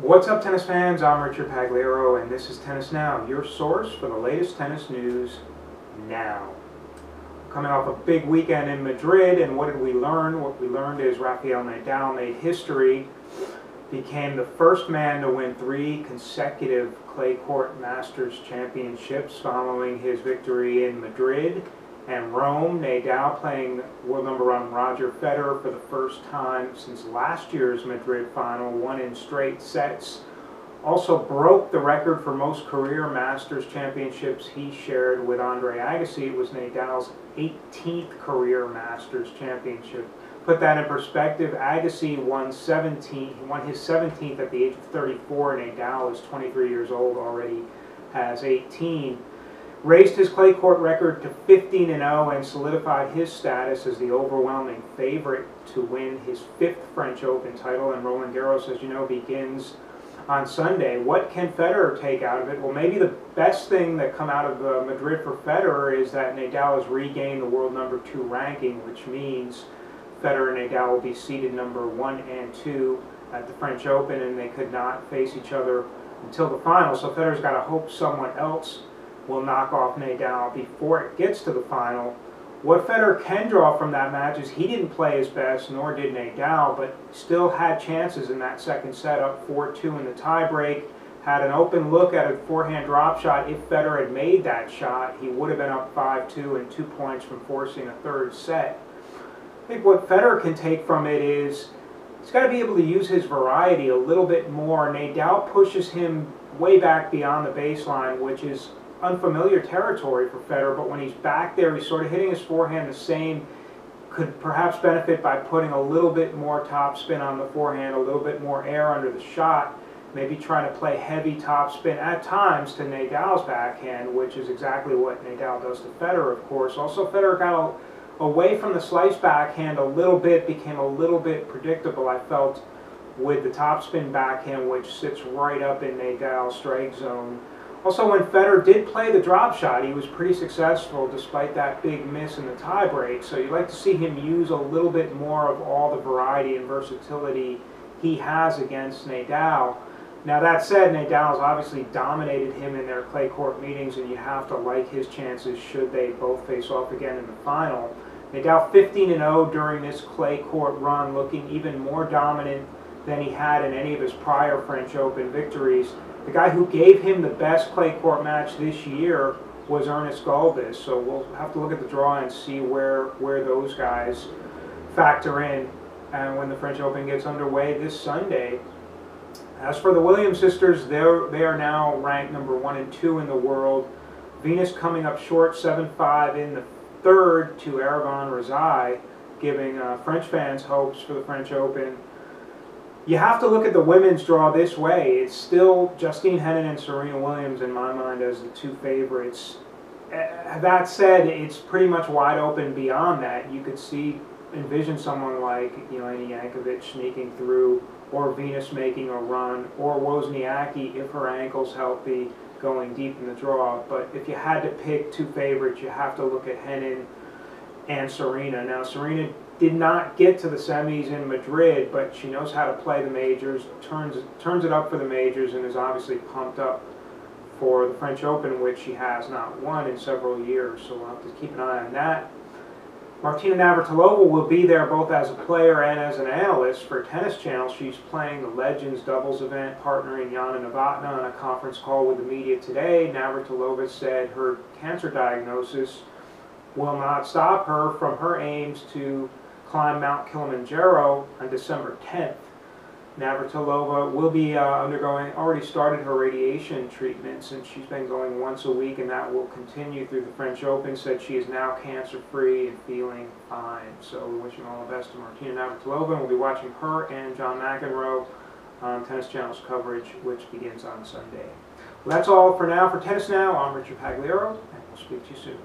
What's up, tennis fans? I'm Roger Pagliaro, and this is Tennis Now, your source for the latest tennis news now. Coming off a big weekend in Madrid, and what did we learn? What we learned is Rafael Nadal made history, became the first man to win 3 consecutive clay court Masters championships following his victory in Madrid and Rome. Nadal playing world number 1 Roger Federer for the first time since last year's Madrid final, won in straight sets. Also broke the record for most career Masters championships he shared with Andre Agassi. It was Nadal's 18th career Masters championship. Put that in perspective, Agassi won his 17th at the age of 34. Nadal is 23 years old, already has 18. Raised his clay court record to 15-0 and solidified his status as the overwhelming favorite to win his 5th French Open title. And Roland Garros, as you know, begins on Sunday. What can Federer take out of it? Well, maybe the best thing that come out of Madrid for Federer is that Nadal has regained the world number 2 ranking, which means Federer and Nadal will be seeded number 1 and 2 at the French Open, and they could not face each other until the final. So Federer's got to hope someone else will knock off Nadal before it gets to the final. What Federer can draw from that match is he didn't play his best, nor did Nadal, but still had chances in that second set, up 4-2 in the tiebreak. Had an open look at a forehand drop shot. If Federer had made that shot, he would have been up 5-2 and 2 points from forcing a third set. I think what Federer can take from it is he's got to be able to use his variety a little bit more. Nadal pushes him way back beyond the baseline, which is unfamiliar territory for Federer, but when he's back there, he's sort of hitting his forehand the same. Could perhaps benefit by putting a little bit more topspin on the forehand, a little bit more air under the shot, maybe trying to play heavy topspin at times to Nadal's backhand, which is exactly what Nadal does to Federer, of course. Also, Federer got away from the slice backhand a little bit, became a little bit predictable, I felt, with the topspin backhand, which sits right up in Nadal's strike zone. Also, when Federer did play the drop shot, he was pretty successful despite that big miss in the tiebreak. So you'd like to see him use a little bit more of all the variety and versatility he has against Nadal. Now that said, Nadal has obviously dominated him in their clay court meetings, and you have to like his chances should they both face off again in the final. Nadal 15-0 during this clay court run, looking even more dominant than he had in any of his prior French Open victories. The guy who gave him the best clay court match this year was Ernest Gulbis, so we'll have to look at the draw and see where those guys factor in and when the French Open gets underway this Sunday. As for the Williams sisters, they are now ranked number 1 and 2 in the world. Venus coming up short 7-5 in the third to Aragon Rezai, giving French fans hopes for the French Open. You have to look at the women's draw this way. It's still Justine, Henin, and Serena Williams in my mind as the 2 favorites. That said, it's pretty much wide open beyond that. You could envision someone like Jelena Jankovic sneaking through, or Venus making a run, or Wozniacki, if her ankle's healthy, going deep in the draw. But if you had to pick 2 favorites, you have to look at Henin and Serena. Now, Serena did not get to the semis in Madrid, but she knows how to play the majors, turns it up for the majors, and is obviously pumped up for the French Open, which she has not won in several years, so we'll have to keep an eye on that. Martina Navratilova will be there both as a player and as an analyst for Tennis Channel. She's playing the Legends doubles event, partnering Yana Novotná on a conference call with the media today. Navratilova said her cancer diagnosis will not stop her from her aims to climb Mount Kilimanjaro on December 10th. Navratilova will be already started her radiation treatments, and she's been going once a week, and that will continue through the French Open. Said she is now cancer-free and feeling fine. So we're wishing all the best to Martina Navratilova, and we'll be watching her and John McEnroe on Tennis Channel's coverage, which begins on Sunday. Well, that's all for now for Tennis Now. I'm Roger Pagliaro, and we'll speak to you soon.